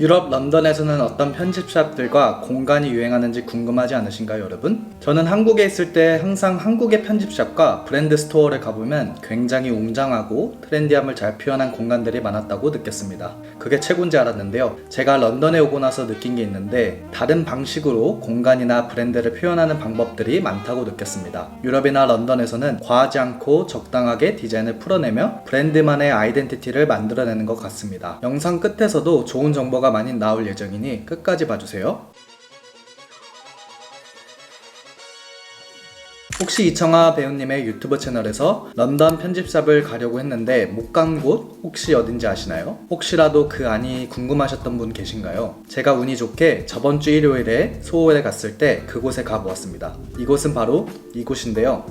유럽 런던에서는 어떤 편집샵들과 공간이 유행하는지 궁금하지 않으신가요, 여러분? 저는 한국에 있을 때 항상 한국의 편집샵과 브랜드 스토어를 가보면 굉장히 웅장하고 트렌디함을 잘 표현한 공간들이 많았다고 느꼈습니다. 그게 최고인지 알았는데요. 제가 런던에 오고 나서 느낀 게 있는데 다른 방식으로 공간이나 브랜드를 표현하는 방법들이 많다고 느꼈습니다. 유럽이나 런던에서는 과하지 않고 적당하게 디자인을 풀어내며 브랜드만의 아이덴티티를 만들어내는 것 같습니다. 영상 끝에서도 좋은 정보가 많이 나올 예정이니 끝까지 봐주세요. 혹시 이청아 배우님의 유튜브 채널에서 런던 편집샵을 가려고 했는데 못 간 곳 혹시 어딘지 아시나요? 혹시라도 그 안이 궁금하셨던 분 계신가요? 제가 운이 좋게 저번 주 일요일에 소홀에 갔을 때 그곳에 가보았습니다. 이곳은 바로 이곳인데요.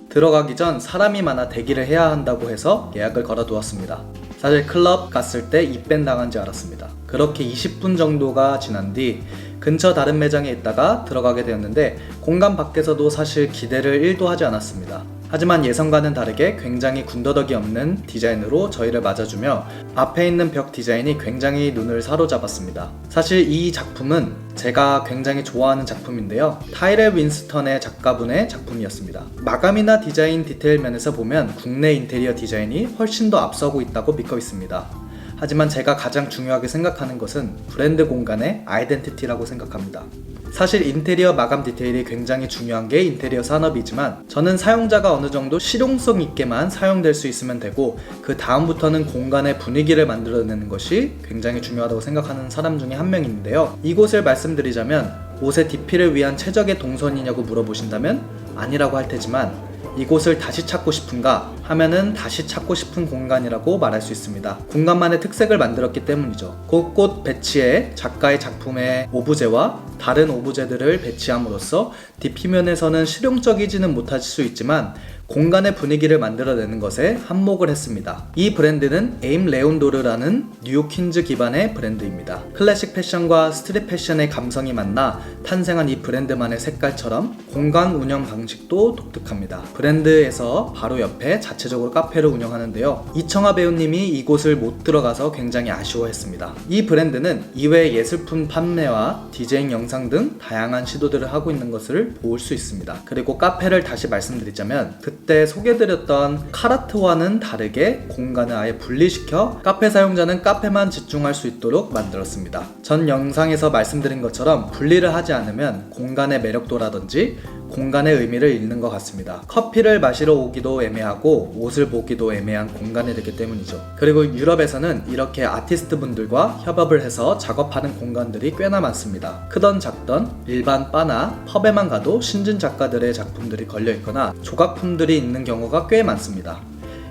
들어가기 전 사람이 많아 대기를 해야 한다고 해서 예약을 걸어두었습니다. 사실 클럽 갔을 때 입밴 당한 줄 알았습니다. 그렇게 20분 정도가 지난 뒤 근처 다른 매장에 있다가 들어가게 되었는데 공간 밖에서도 사실 기대를 1도 하지 않았습니다. 하지만 예상과는 다르게 굉장히 군더더기 없는 디자인으로 저희를 맞아주며 앞에 있는 벽 디자인이 굉장히 눈을 사로잡았습니다. 사실 이 작품은 제가 굉장히 좋아하는 작품인데요. 타이렐 윈스턴의 작가분의 작품이었습니다. 마감이나 디자인 디테일 면에서 보면 국내 인테리어 디자인이 훨씬 더 앞서고 있다고 믿고 있습니다. 하지만 제가 가장 중요하게 생각하는 것은 브랜드 공간의 아이덴티티라고 생각합니다. 사실 인테리어 마감 디테일이 굉장히 중요한 게 인테리어 산업이지만 저는 사용자가 어느 정도 실용성 있게만 사용될 수 있으면 되고 그 다음부터는 공간의 분위기를 만들어내는 것이 굉장히 중요하다고 생각하는 사람 중에 한 명인데요. 이곳을 말씀드리자면 옷의 DP를 위한 최적의 동선이냐고 물어보신다면 아니라고 할 테지만 이곳을 다시 찾고 싶은가 하면은 다시 찾고 싶은 공간이라고 말할 수 있습니다. 공간만의 특색을 만들었기 때문이죠. 곳곳 배치에 작가의 작품의 오브제와 다른 오브제들을 배치함으로써 DP면에서는 실용적이지는 못할 수 있지만 공간의 분위기를 만들어내는 것에 한몫을 했습니다. 이 브랜드는 에임 레온도르라는 뉴욕 퀸즈 기반의 브랜드입니다. 클래식 패션과 스트릿 패션의 감성이 만나 탄생한 이 브랜드만의 색깔처럼 공간 운영 방식도 독특합니다. 브랜드에서 바로 옆에 자체적으로 카페를 운영하는데요. 이청아 배우님이 이곳을 못 들어가서 굉장히 아쉬워했습니다. 이 브랜드는 이외 예술품 판매와 디제잉 영상 등 다양한 시도들을 하고 있는 것을 볼 수 있습니다. 그리고 카페를 다시 말씀드리자면 그때 소개드렸던 카라트와는 다르게 공간을 아예 분리시켜 카페 사용자는 카페만 집중할 수 있도록 만들었습니다. 전 영상에서 말씀드린 것처럼 분리를 하지 않으면 공간의 매력도라든지 공간의 의미를 잃는 것 같습니다. 커피를 마시러 오기도 애매하고 옷을 보기도 애매한 공간이 되기 때문이죠. 그리고 유럽에서는 이렇게 아티스트 분들과 협업을 해서 작업하는 공간들이 꽤나 많습니다. 크던 작던 일반 바나 펍에만 가도 신진 작가들의 작품들이 걸려있거나 조각품들이 있는 경우가 꽤 많습니다.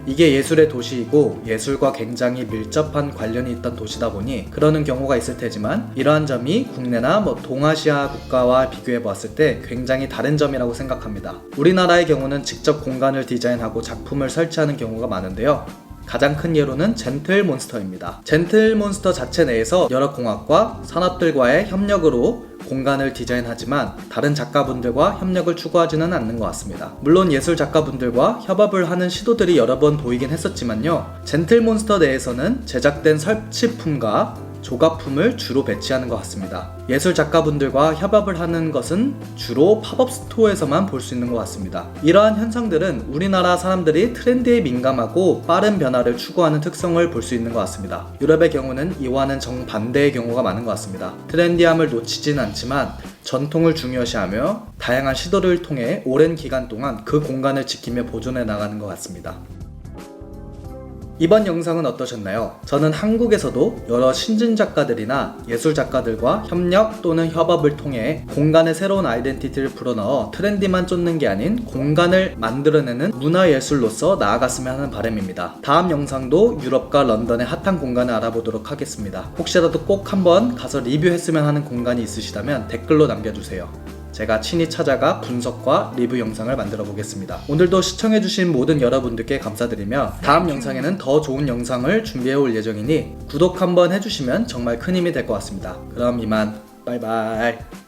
이게 예술의 도시이고 예술과 굉장히 밀접한 관련이 있던 도시다 보니 그러는 경우가 있을 테지만 이러한 점이 국내나 동아시아 국가와 비교해 보았을 때 굉장히 다른 점이라고 생각합니다. 우리나라의 경우는 직접 공간을 디자인하고 작품을 설치하는 경우가 많은데요. 가장 큰 예로는 젠틀몬스터입니다. 젠틀몬스터 자체 내에서 여러 공학과 산업들과의 협력으로 공간을 디자인하지만 다른 작가분들과 협력을 추구하지는 않는 것 같습니다. 물론 예술 작가분들과 협업을 하는 시도들이 여러 번 보이긴 했었지만요. 젠틀몬스터 내에서는 제작된 설치품과 조각품을 주로 배치하는 것 같습니다. 예술 작가분들과 협업을 하는 것은 주로 팝업 스토어에서만 볼 수 있는 것 같습니다. 이러한 현상들은 우리나라 사람들이 트렌드에 민감하고 빠른 변화를 추구하는 특성을 볼 수 있는 것 같습니다. 유럽의 경우는 이와는 정반대의 경우가 많은 것 같습니다. 트렌디함을 놓치진 않지만 전통을 중요시하며 다양한 시도를 통해 오랜 기간 동안 그 공간을 지키며 보존해 나가는 것 같습니다. 이번 영상은 어떠셨나요? 저는 한국에서도 여러 신진 작가들이나 예술 작가들과 협력 또는 협업을 통해 공간의 새로운 아이덴티티를 불어넣어 트렌디만 쫓는 게 아닌 공간을 만들어내는 문화예술로서 나아갔으면 하는 바람입니다. 다음 영상도 유럽과 런던의 핫한 공간을 알아보도록 하겠습니다. 혹시라도 꼭 한번 가서 리뷰했으면 하는 공간이 있으시다면 댓글로 남겨주세요. 제가 친히 찾아가 분석과 리뷰 영상을 만들어 보겠습니다. 오늘도 시청해주신 모든 여러분들께 감사드리며 다음 영상에는 더 좋은 영상을 준비해 올 예정이니 구독 한번 해주시면 정말 큰 힘이 될 것 같습니다. 그럼 이만 바이바이.